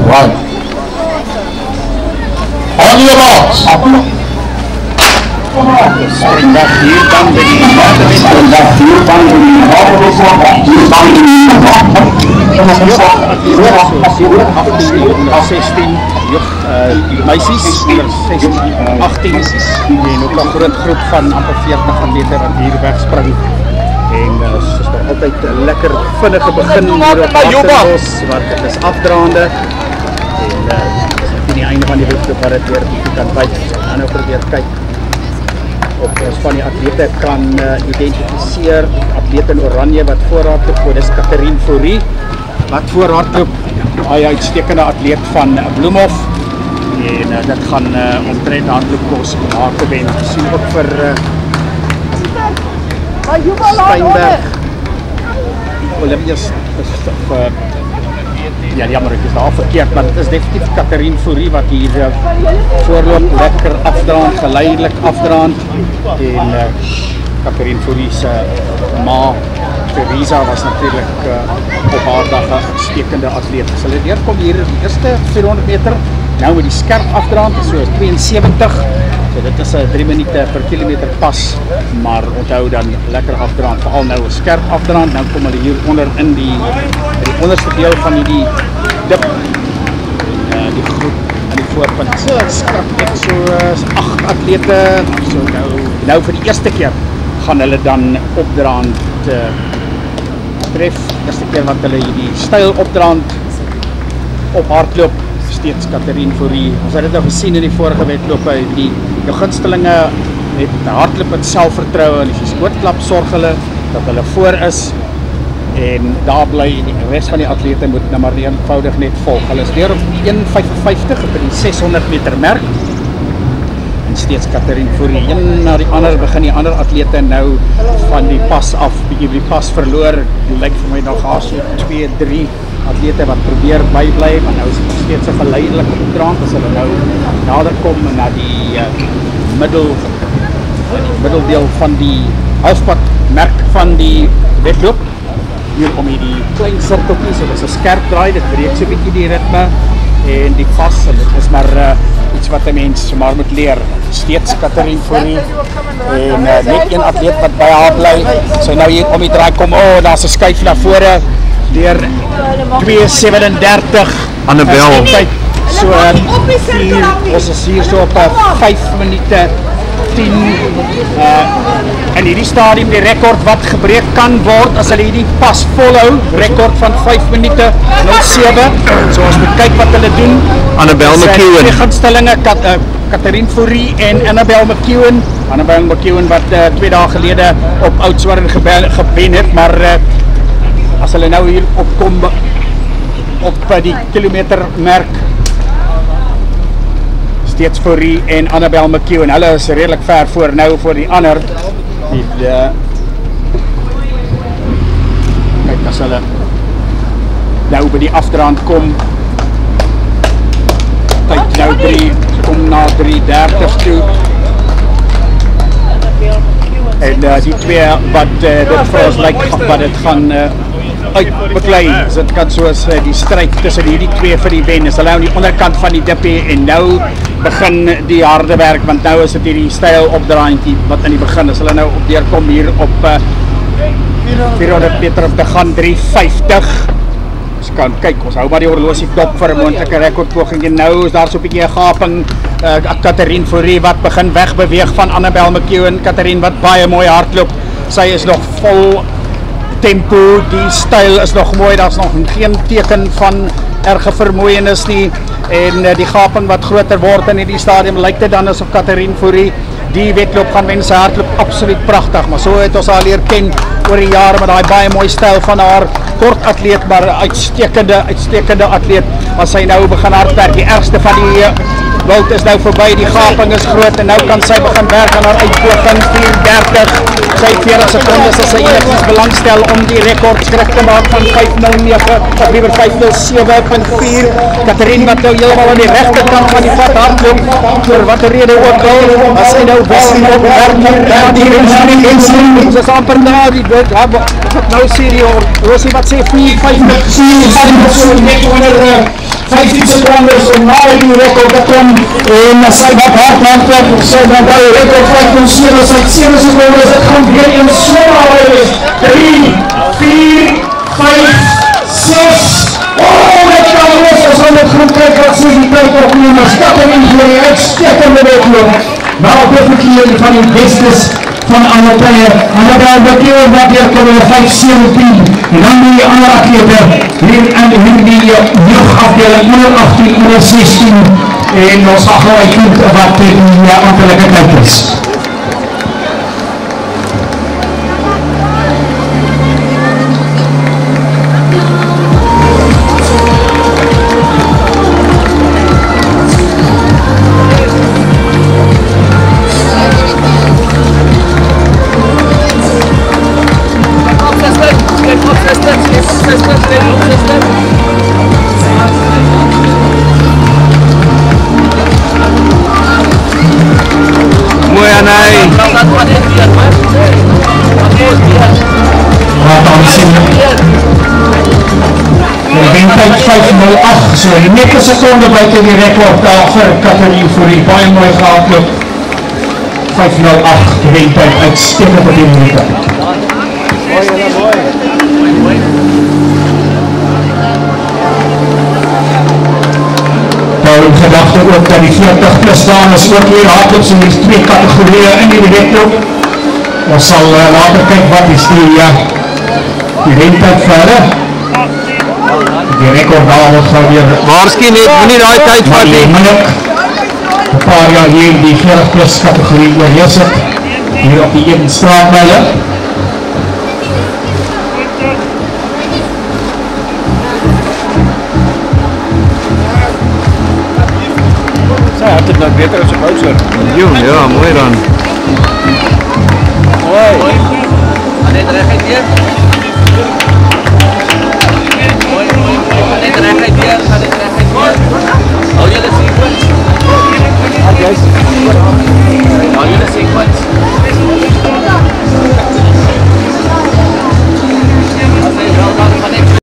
Right. On your marks. Springbok hier dan by die meisies onder 16, 18 en ook 'n groot groep van amper 40 atlete wat hier wegspring. En soos nog altyd 'n lekker vinnige begin hier op Hartenbos, want dit is afdraande en dis die einde van die wedloop wat dit weer kan byt. En nou probeer kyk of ons van die atlete kan identifiseer. Atlete in oranje wat voorhardloop, dis Catherine Fourie wat voorhardloop, hy uitstekende atleet van Bloemhof en dit gaan omtrent hardloop kos om haar te wen. Sien ook vir Steinberg Olympias ja, jammer, ek is daar verkeerd, maar het is definitief Catherine Fourie wat hier voorloop, lekker afdraand, geleidelik afdraand en Catherine Fourie se ma Theresa was natuurlijk op haar dag 'n uitstekende atleet. As hulle deurkom hier die eerste 400 meter, nou met die skerp afdraand, so 72, so dit is 'n 3 minute per kilometer pas, maar onthou dan lekker afdraand, veral nou 'n skerp afdraand, nou kom hulle hier onder in die onderste deel van die dip, die groep aan die voorpunt. So skrap ek so 8 atlete, so nou vir die eerste keer gaan hulle dan opdraand tref, eerste keer wat hulle die styl opdraand op hardloop, steeds Catherine Fourie. Ons het dit nou gesien in die vorige wedlope, die gunstelinge het hardloop met selfvertroue en as jy skootklap sorg hulle dat hulle voor is en daar bly die res van die atlete moet nou maar eenvoudig net volg. Hulle is weer op 1:55 op die 600 meter merk en steeds Catherine Fourie. Een na die ander begin die ander atlete nou van die pas af, bietjie die pas verloor. Dit lyk vir my nog daar so 2, 3 atlete wat probeer bybly, maar nou is dit steeds 'n geleidelike opdraand as hulle nou nader kom na die middeldeel van die halfpad merk van die wedloop. Hier kom hier die klein sirkeltjie, so dis 'n skerp draai, dit breek so 'n bietjie die ritme en die pas, en dit is maar iets wat 'n mens maar moet leer. Steeds Catherine Fourie en net een atleet wat by haar bly. Sy nou hier om die draai kom, daar's 'n skuif na vore deur 2:37 Annabel. So ons is hier so op 5 minute 10 in hierdie stadium die rekord wat gebreek kan word as hulle hierdie pas volhou, rekord van 5 minute 07. So ons moet kyk wat hulle doen. Annabel McEwen. Die gunstelinge Catherine Fourie en Annabel McEwen. Annabel McEwen wat 2 dae gelede op Oudtshoorn gewen het, maar as hulle nou hier opkom op die kilometermerk, steeds Fourie en Annabel McEwen. Hulle is redelik ver voor nou vir die ander. Kyk as hulle nou by die afdraand kom. Kyk nou 3, kom na 3:30 toe. En die twee wat dit vir ons lyk wat dit gaan uitbeklei. So dit kan soos die stryd tussen hierdie twee vir die wen. Is hulle aan die onderkant van die dippie en nou begin die harde werk, want nou is dit hierdie styl opdraandjie wat in die begin is. Hulle nou op deurkom hier op 400 meter op te gaan 3:50. Ons kan kyk, ons hou maar die horlosie dop vir 'n moontlike rekordpoging en nou is daar so 'n bietjie 'n gaping. Catherine Fourie wat begin wegbeweeg van Annabel McEwen. Catherine wat baie mooi hardloop. Sy is nog vol tempo, die styl is nog mooi, daar's nog geen teken van erge vermoeienis nie en die gaping wat groter word in hierdie stadium lyk dit dan asof Catherine Fourie die wedloop gaan wen. Sy hardloop absoluut pragtig, maar so het ons haar leer ken oor die jare met daai baie mooi styl van haar, kort atleet maar uitstekende atleet, maar sy nou begin hardwerk. Die ergste van die wild is nou verby, die gaping is groot en nou kan sy begin werk aan haar uitpoging 4:30. Sy 40 sekondes as sy enigstens belangstel om die rekord skrik te maak van 5:09 of liewer 5:07.4. Catherine wat nou heeltemal aan die regterkant van die pad hardloop, vir watter rede ook al, as sy nou wel op werk ons is amper daar, die nou sê die horlosie wat sê 4:50 net onder 15 secondes om na die rekord te kom en sy wat hardloop sy dan die rekord 5.7 secondes dit gaan weer in swaar is 3, 4, 5, 6 dit kan wees as ons het goed kyk wat sy die tyd opneem as Catherine Fourie uitstekende wedloop na op die verkeer van die bestes van Annabelle. Annabelle bekeer wat hier kom in 5.17 en dan die ander atleter hier in die jeugdafdeling 118, 116 en ons gaan gou uitvind wat die amptelike tyd is. Mooi Anai. Wat dan sien die windtijd 5.08, so net 'n sekonde buite die rekord daar vir Catherine Fourie, baie mooi gehardloop 5.08, die windtijd uitstekend op die minute. Nou in gedachte ook dat die 40 plus dames ook weer hardloops in die twee categorieën in die wedloop. Ons sal later kyk wat is die windtijd vir hulle. Die rekord daar wat gaan weer Waarskyn net nie daai tyd vat nie. Een paar jaar hier in die 40 plus categorie oorheers het, hier op die Eden straatmyle. Sy het dit nou beter as 'n Bouser. Ja, mooi dan.